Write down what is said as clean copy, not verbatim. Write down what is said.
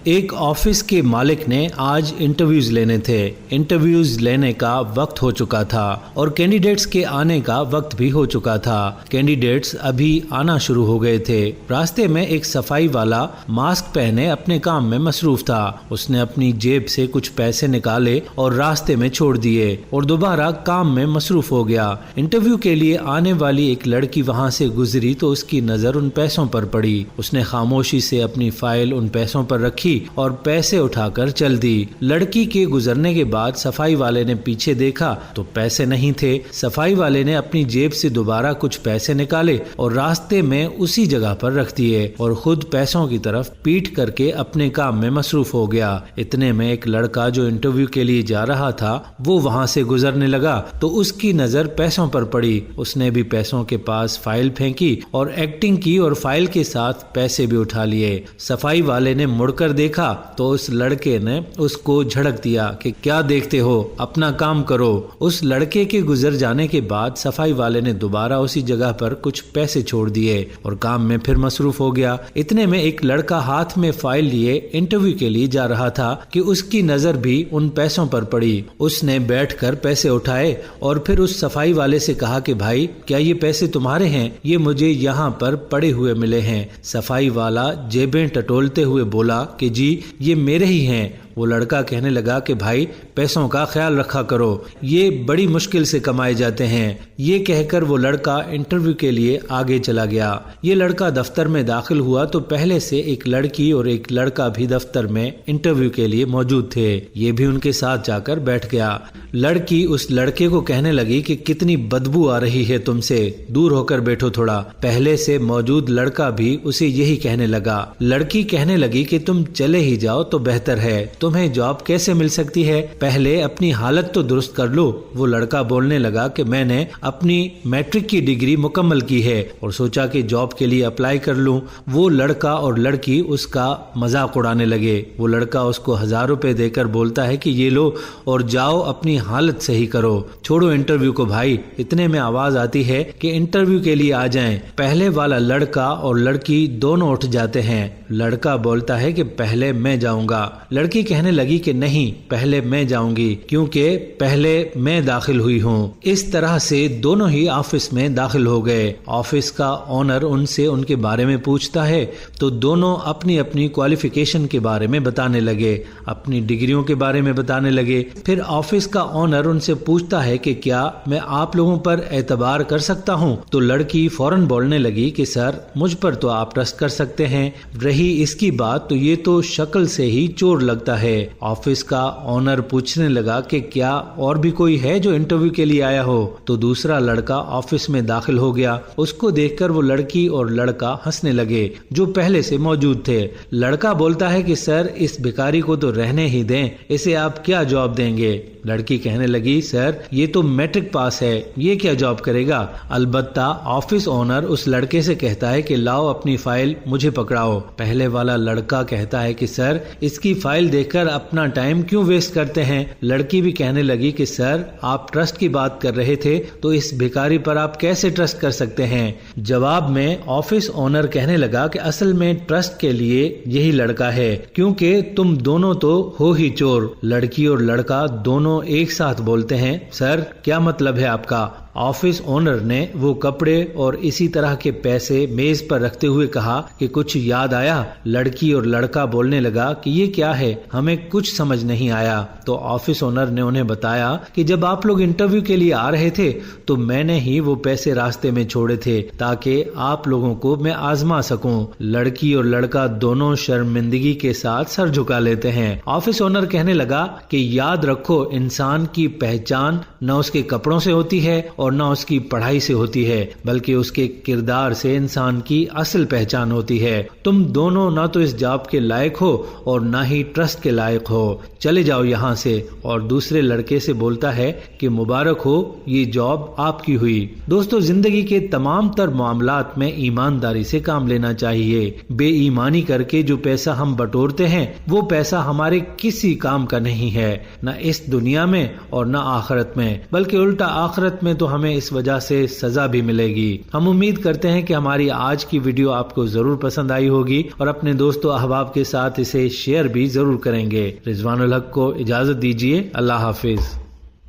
एक ऑफिस के मालिक ने आज इंटरव्यूज लेने थे। इंटरव्यूज लेने का वक्त हो चुका था और कैंडिडेट्स के आने का वक्त भी हो चुका था। कैंडिडेट्स अभी आना शुरू हो गए थे। रास्ते में एक सफाई वाला मास्क पहने अपने काम में मसरूफ था। उसने अपनी जेब से कुछ पैसे निकाले और रास्ते में छोड़ दिए और दोबारा काम में मसरूफ हो गया। इंटरव्यू के लिए आने वाली एक लड़की वहां से गुजरी तो उसकी नजर उन पैसों पर पड़ी। उसने खामोशी से अपनी फाइल उन पैसों पर रखी और पैसे उठाकर चल दी। लड़की के गुजरने के बाद सफाई वाले ने पीछे देखा तो पैसे नहीं थे। सफाई वाले ने अपनी जेब से दोबारा कुछ पैसे निकाले और रास्ते में उसी जगह पर रख दिए और खुद पैसों की तरफ पीठ करके अपने काम में मसरूफ हो गया। इतने में एक लड़का जो इंटरव्यू के लिए जा रहा था वो वहां से गुजरने लगा तो उसकी नजर पैसों पर पड़ी। उसने भी पैसों के पास फाइल फेंकी और एक्टिंग की और फाइल के साथ पैसे भी उठा लिए। सफाई वाले ने मुड़कर देखा तो उस लड़के ने उसको झड़क दिया कि क्या देखते हो, अपना काम करो। उस लड़के के गुजर जाने के बाद सफाई वाले ने दोबारा उसी जगह पर कुछ पैसे छोड़ दिए और काम में फिर मसरूफ हो गया। इतने में एक लड़का हाथ में फाइल लिए इंटरव्यू के लिए जा रहा था कि उसकी नजर भी उन पैसों पर पड़ी। उसने बैठकर पैसे उठाए और फिर उस सफाई वाले से कहा कि भाई क्या ये पैसे तुम्हारे हैं? ये मुझे यहाँ पर पड़े हुए मिले हैं। सफाई वाला जेबें टटोलते हुए बोला कि जी ये मेरे ही हैं। वो लड़का कहने लगा कि भाई पैसों का ख्याल रखा करो, ये बड़ी मुश्किल से कमाए जाते हैं। ये कहकर वो लड़का इंटरव्यू के लिए आगे चला गया। ये लड़का दफ्तर में दाखिल हुआ तो पहले से एक लड़की और एक लड़का भी दफ्तर में इंटरव्यू के लिए मौजूद थे। ये भी उनके साथ जाकर बैठ गया। लड़की उस लड़के को कहने लगी कि कितनी बदबू आ रही है तुमसे, दूर होकर बैठो थोड़ा। पहले से मौजूद लड़का भी उसे यही कहने लगा। लड़की कहने लगी कि तुम चले ही जाओ तो बेहतर है, तुम्हें जॉब कैसे मिल सकती है, पहले अपनी हालत तो दुरुस्त कर लो। वो लड़का बोलने लगा कि मैंने अपनी मैट्रिक की डिग्री मुकम्मल की है और सोचा कि जॉब के लिए अप्लाई कर लूं। वो लड़का और लड़की उसका मजाक उड़ाने लगे। वो लड़का उसको 1000 रुपए देकर बोलता है कि ये लो और जाओ अपनी हालत सही करो, छोड़ो इंटरव्यू को भाई। इतने में आवाज आती है कि इंटरव्यू के लिए आ जाएं। पहले वाला लड़का और लड़की दोनों उठ जाते हैं। लड़का बोलता है कि पहले मैं जाऊंगा। लड़की कहने लगी कि नहीं, पहले मैं जाऊंगी क्योंकि पहले मैं दाखिल हुई हूँ। इस तरह से दोनों ही ऑफिस में दाखिल हो गए। ऑफिस का ओनर उनसे उनके बारे में पूछता है तो दोनों अपनी अपनी क्वालिफिकेशन के बारे में बताने लगे, अपनी डिग्रियों के बारे में बताने लगे। फिर ऑफिस का ओनर उनसे पूछता है कि क्या मैं आप लोगों पर एतबार कर सकता हूँ? तो लड़की फौरन बोलने लगी कि सर मुझ पर तो आप ट्रस्ट कर सकते हैं। रही इसकी बात तो ये तो शक्ल से ही चोर लगता है। ऑफिस का ओनर पूछने लगा कि क्या और भी कोई है जो इंटरव्यू के लिए आया हो? तो दूसरा लड़का ऑफिस में दाखिल हो गया। उसको देखकर वो लड़की और लड़का हंसने लगे जो पहले से मौजूद थे। लड़का बोलता है कि सर इस भिखारी को तो रहने ही दें, इसे आप क्या जॉब देंगे? लड़की कहने लगी सर ये तो मैट्रिक पास है, ये क्या जॉब करेगा? अलबत्ता ऑफिस ओनर उस लड़के से कहता है कि लाओ अपनी फाइल मुझे पकड़ाओ। पहले वाला लड़का कहता है कि सर इसकी फाइल देखकर अपना टाइम क्यों वेस्ट करते हैं? लड़की भी कहने लगी कि सर आप ट्रस्ट की बात कर रहे थे तो इस भिखारी पर आप कैसे ट्रस्ट कर सकते हैं? जवाब में ऑफिस ओनर कहने लगा कि असल में ट्रस्ट के लिए यही लड़का है क्योंकि तुम दोनों तो हो ही चोर। लड़की और लड़का दोनों एक साथ बोलते हैं सर क्या मतलब है आपका? ऑफिस ओनर ने वो कपड़े और इसी तरह के पैसे मेज पर रखते हुए कहा कि कुछ याद आया? लड़की और लड़का बोलने लगा कि ये क्या है, हमें कुछ समझ नहीं आया। तो ऑफिस ओनर ने उन्हें बताया कि जब आप लोग इंटरव्यू के लिए आ रहे थे तो मैंने ही वो पैसे रास्ते में छोड़े थे ताकि आप लोगों को मैं आजमा सकूं। लड़की और लड़का दोनों शर्मिंदगी के साथ सर झुका लेते हैं। ऑफिस ओनर कहने लगा कि याद रखो इंसान की पहचान न उसके कपड़ों से होती है और न उसकी पढ़ाई से होती है बल्कि उसके किरदार से इंसान की असल पहचान होती है। तुम दोनों ना तो इस जॉब के लायक हो और ना ही ट्रस्ट के लायक हो, चले जाओ यहाँ से। और दूसरे लड़के से बोलता है कि मुबारक हो, ये जॉब आपकी हुई। दोस्तों जिंदगी के तमाम तर मामलात में ईमानदारी से काम लेना चाहिए। बेईमानी करके जो पैसा हम बटोरते हैं वो पैसा हमारे किसी काम का नहीं है, न इस दुनिया में और न आखिरत में, बल्कि उल्टा आखिरत में तो हमें इस वजह से सजा भी मिलेगी। हम उम्मीद करते हैं कि हमारी आज की वीडियो आपको जरूर पसंद आई होगी और अपने दोस्तों अहबाब के साथ इसे शेयर भी जरूर करेंगे। रिजवानुल हक को इजाजत दीजिए। अल्लाह हाफिज।